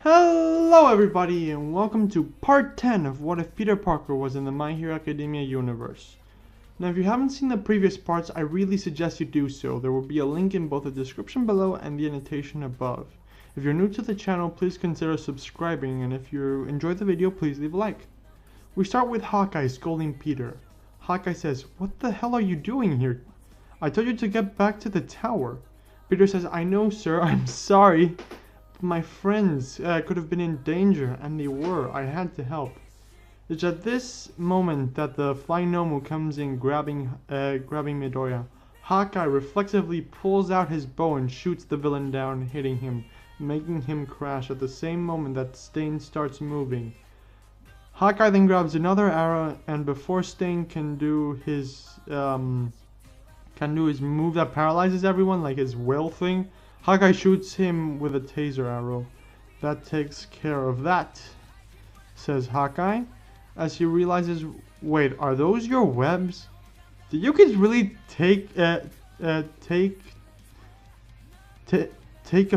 Hello everybody and welcome to part 10 of What If Peter Parker Was in the My Hero Academia universe. Now if you haven't seen the previous parts, I really suggest you do so. There will be a link in both the description below and the annotation above. If you're new to the channel, please consider subscribing, and if you enjoyed the video, please leave a like. We start with Hawkeye scolding Peter. Hawkeye says, "What the hell are you doing here? I told you to get back to the tower." Peter says, "I know, sir, I'm sorry. My friends could have been in danger, and they were. I had to help." It's at this moment that the flying Nomu comes in, grabbing Midoriya. Hawkeye reflexively pulls out his bow and shoots the villain down, hitting him, making him crash at the same moment that Stain starts moving. Hawkeye then grabs another arrow, and before Stain can do his move that paralyzes everyone, like his will thing, Hawkeye shoots him with a taser arrow. "That takes care of that," says Hawkeye, as he realizes, "Wait, are those your webs? Did you kids really take a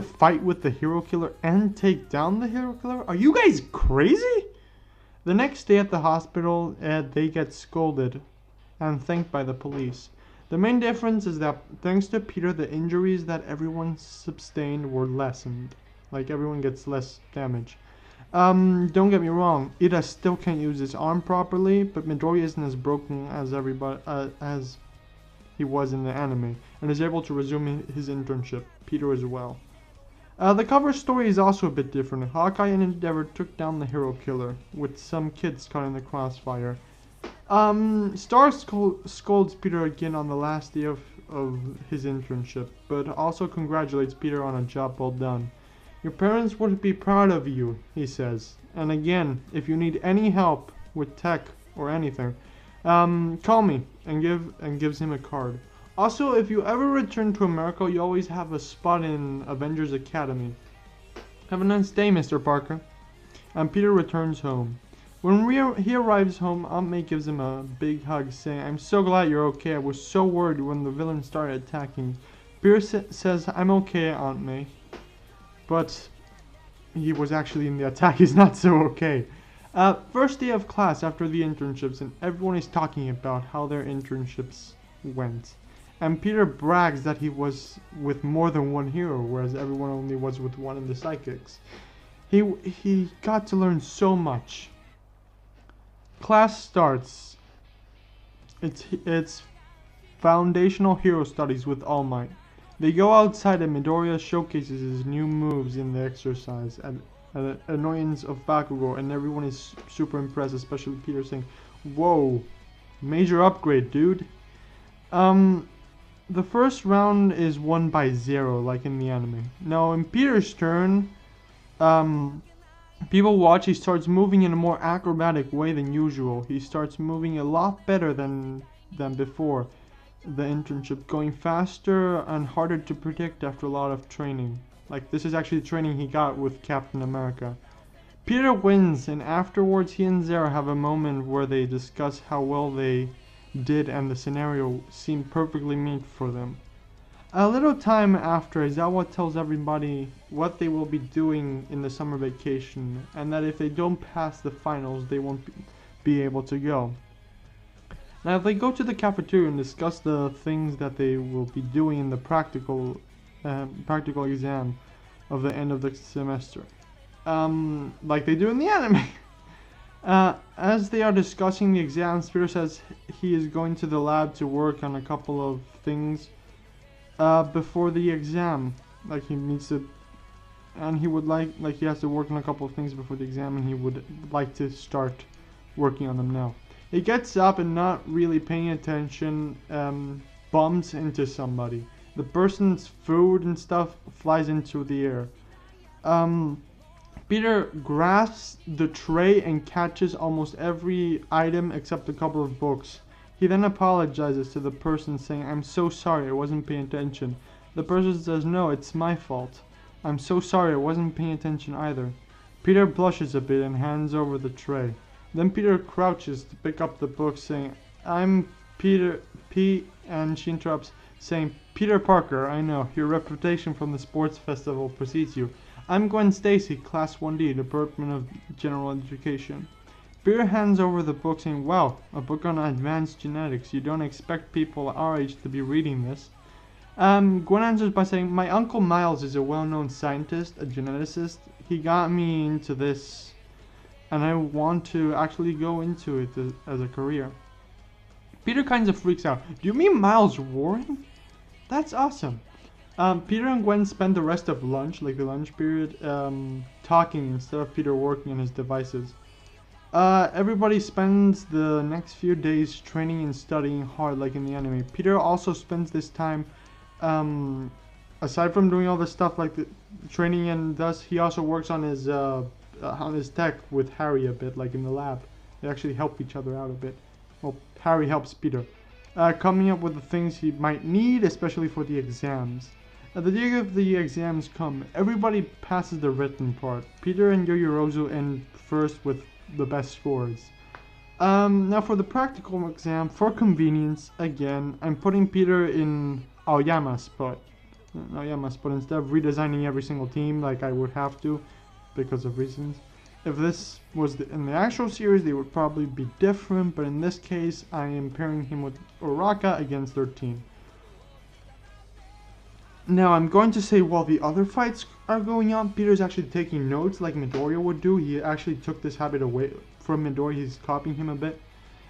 fight with the hero killer and take down the hero killer? Are you guys crazy?" The next day at the hospital, they get scolded and thanked by the police. The main difference is that thanks to Peter, the injuries that everyone sustained were lessened. Like, everyone gets less damage. Don't get me wrong, Ida still can't use his arm properly, but Midoriya isn't as broken as as he was in the anime, and is able to resume his internship. Peter as well. The cover story is also a bit different. Hawkeye and Endeavor took down the hero killer, with some kids caught in the crossfire. Star scolds Peter again on the last day of his internship, but also congratulates Peter on a job well done. "Your parents would be proud of you," he says. "And again, if you need any help with tech or anything, call me," and gives him a card. "Also, if you ever return to America, you always have a spot in Avengers Academy. Have a nice day, Mr. Parker." And Peter returns home. When he arrives home, Aunt May gives him a big hug, saying, "I'm so glad you're okay. I was so worried when the villain started attacking." Peter says, "I'm okay, Aunt May." But he was actually in the attack. He's not so okay. First day of class after the internships, and everyone is talking about how their internships went. And Peter brags that he was with more than one hero, whereas everyone only was with one in the psychics. He got to learn so much. Class starts. It's foundational hero studies with All Might. They go outside and Midoriya showcases his new moves in the exercise at annoyance of Bakugo, and everyone is super impressed, especially Peter, saying, "Whoa, major upgrade, dude." The first round is won by 0, like in the anime. Now in Peter's turn, people watch. He starts moving in a more acrobatic way than usual. He starts moving a lot better than before the internship, going faster and harder to predict after a lot of training. Like, this is actually the training he got with Captain America. Peter wins, and afterwards he and Zara have a moment where they discuss how well they did, and the scenario seemed perfectly made for them. A little time after, Aizawa tells everybody what they will be doing in the summer vacation, and that if they don't pass the finals, they won't be able to go. Now they go to the cafeteria and discuss the things that they will be doing in the practical exam of the end of the semester, like they do in the anime. As they are discussing the exams, Peter says he is going to the lab to work on a couple of things before the exam. Like, he needs to, and he would he has to work on a couple of things before the exam, and he would like to start working on them now. He gets up and, not really paying attention, bumps into somebody. The person's food and stuff flies into the air. Peter grasps the tray and catches almost every item except a couple of books. He then apologizes to the person, saying, "I'm so sorry, I wasn't paying attention." The person says, "No, it's my fault. I'm so sorry, I wasn't paying attention either." Peter blushes a bit and hands over the tray. Then Peter crouches to pick up the book, saying, "I'm Peter P," and she interrupts, saying, "Peter Parker, I know, your reputation from the sports festival precedes you. I'm Gwen Stacy, Class 1D, Department of General Education. Peter hands over the book saying, wow, a book on advanced genetics. You don't expect people our age to be reading this. Gwen answers by saying, my uncle Miles is a well-known scientist, a geneticist. He got me into this, and I want to actually go into it as a career. Peter kind of freaks out. Do you mean Miles Warren? That's awesome. Peter and Gwen spend the rest of lunch, like the lunch period, talking instead of Peter working on his devices. Everybody spends the next few days training and studying hard like in the anime. Peter also spends this time, aside from doing all this stuff like the training and thus, he also works on his tech with Harry a bit, like in the lab. They actually help each other out a bit. Well, Harry helps Peter. Coming up with the things he might need, especially for the exams. The day of the exams come, everybody passes the written part. Peter and Yoyorozu end first with the best scores. Now for the practical exam, for convenience, again, I'm putting Peter in Aoyama's spot. Instead of redesigning every single team like I would have to, because of reasons. If this was in the actual series, they would probably be different, but in this case, I am pairing him with Uraka against 13. Now, I'm going to say while the other fights are going on, Peter's actually taking notes like Midoriya would do. He actually took this habit away from Midoriya. He's copying him a bit.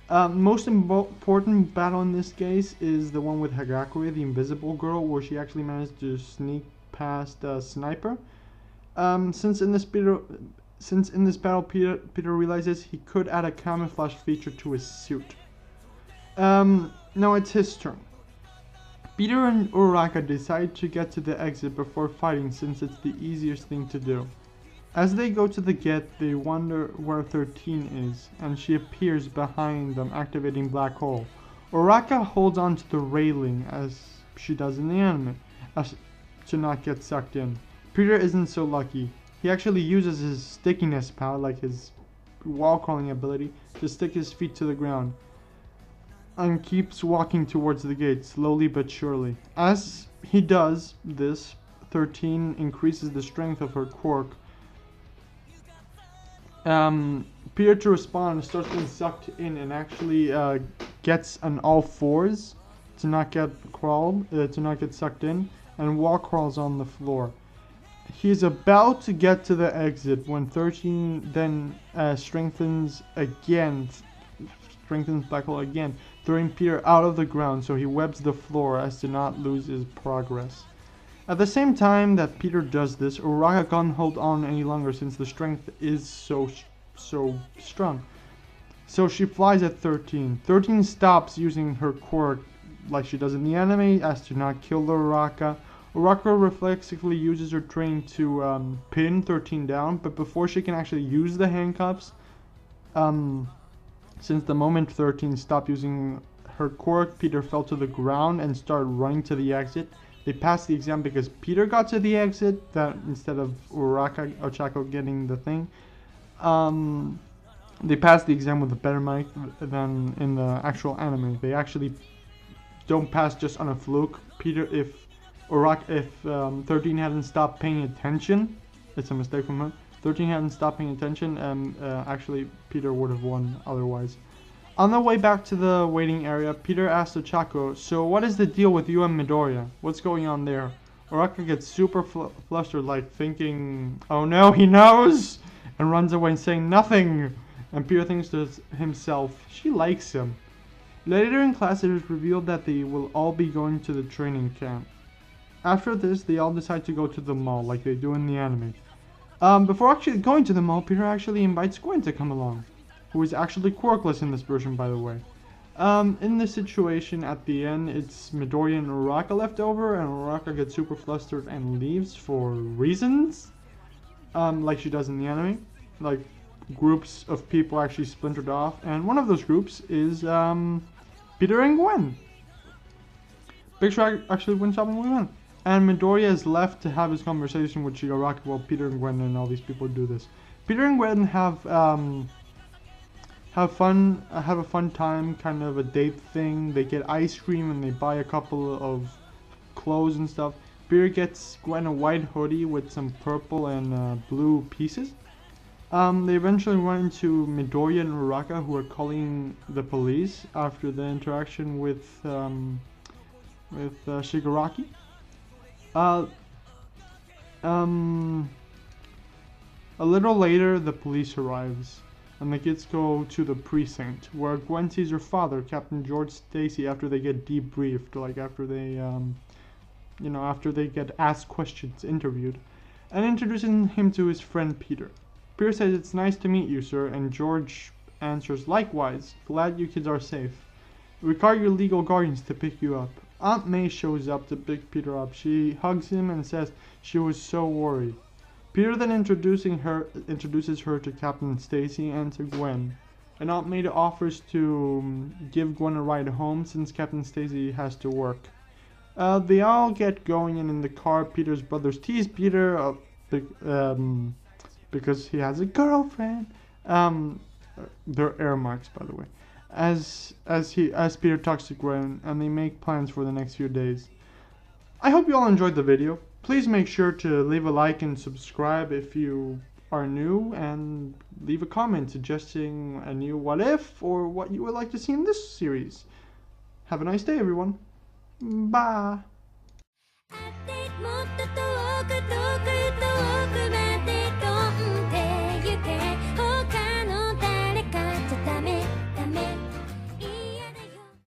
Most important battle in this case is the one with Hagakure, the invisible girl, where she actually managed to sneak past Sniper. Since in this battle, Peter realizes he could add a camouflage feature to his suit. Now it's his turn. Peter and Uraka decide to get to the exit before fighting since it's the easiest thing to do. As they go to the gate, they wonder where 13 is, and she appears behind them, activating Black Hole. Uraka holds onto the railing, as she does in the anime, as to not get sucked in. Peter isn't so lucky. He actually uses his stickiness power, like his wall crawling ability, to stick his feet to the ground, and keeps walking towards the gate, slowly but surely. As he does this, 13 increases the strength of her quirk. Peter, to respond, starts being sucked in and actually gets on all fours to not get sucked in, and wall crawls on the floor. He's about to get to the exit when 13 then strengthens Black Hole again, throwing Peter out of the ground, so he webs the floor as to not lose his progress. At the same time that Peter does this, Uraka can't hold on any longer since the strength is so strong. So she flies at 13. 13 stops using her quirk like she does in the anime as to not kill Uraka. Uraka reflexively uses her training to pin 13 down, but before she can actually use the handcuffs, since the moment 13 stopped using her quirk, Peter fell to the ground and started running to the exit. They passed the exam because Peter got to the exit, that instead of Ochacko getting the thing. They passed the exam with a better mic than in the actual anime. They actually don't pass just on a fluke. If 13 hadn't stopped paying attention, it's a mistake from her. 13 hadn't stopped paying attention, and actually Peter would have won otherwise. On the way back to the waiting area, Peter asks Ochacko, so what is the deal with you and Midoriya? What's going on there? Uraka gets super flustered, like thinking, oh no, he knows! And runs away saying nothing. And Peter thinks to himself, she likes him. Later in class, it is revealed that they will all be going to the training camp. After this, they all decide to go to the mall, like they do in the anime. Before actually going to the mall, Peter actually invites Gwen to come along, who is actually quirkless in this version, by the way. In this situation, at the end, it's Midoriya and Uraka left over, and Uraka gets super flustered and leaves for reasons, like she does in the anime. Like, groups of people actually splintered off, and one of those groups is Peter and Gwen. Picture actually went shopping with Gwen. And Midoriya is left to have his conversation with Shigaraki while Peter and Gwen and all these people do this. Peter and Gwen have a fun time, kind of a date thing. They get ice cream and they buy a couple of clothes and stuff. Peter gets Gwen a white hoodie with some purple and blue pieces. They eventually run into Midoriya and Uraka, who are calling the police after the interaction with Shigaraki. A little later, the police arrives, and the kids go to the precinct, where Gwen sees her father, Captain George Stacy, after they get debriefed, like after they, after they get asked questions, interviewed, and introducing him to his friend Peter. Peter says, "It's nice to meet you, sir," and George answers, "Likewise, glad you kids are safe. We call your legal guardians to pick you up." Aunt May shows up to pick Peter up. She hugs him and says she was so worried. Peter then introduces her to Captain Stacy and to Gwen, and Aunt May offers to give Gwen a ride home since Captain Stacy has to work. They all get going, and in the car, Peter's brothers tease Peter because he has a girlfriend. They're air marks, by the way. As Peter talks to Gwen, and they make plans for the next few days. I hope you all enjoyed the video. Please make sure to leave a like and subscribe if you are new, and leave a comment suggesting a new what if or what you would like to see in this series. Have a nice day, everyone. Bye.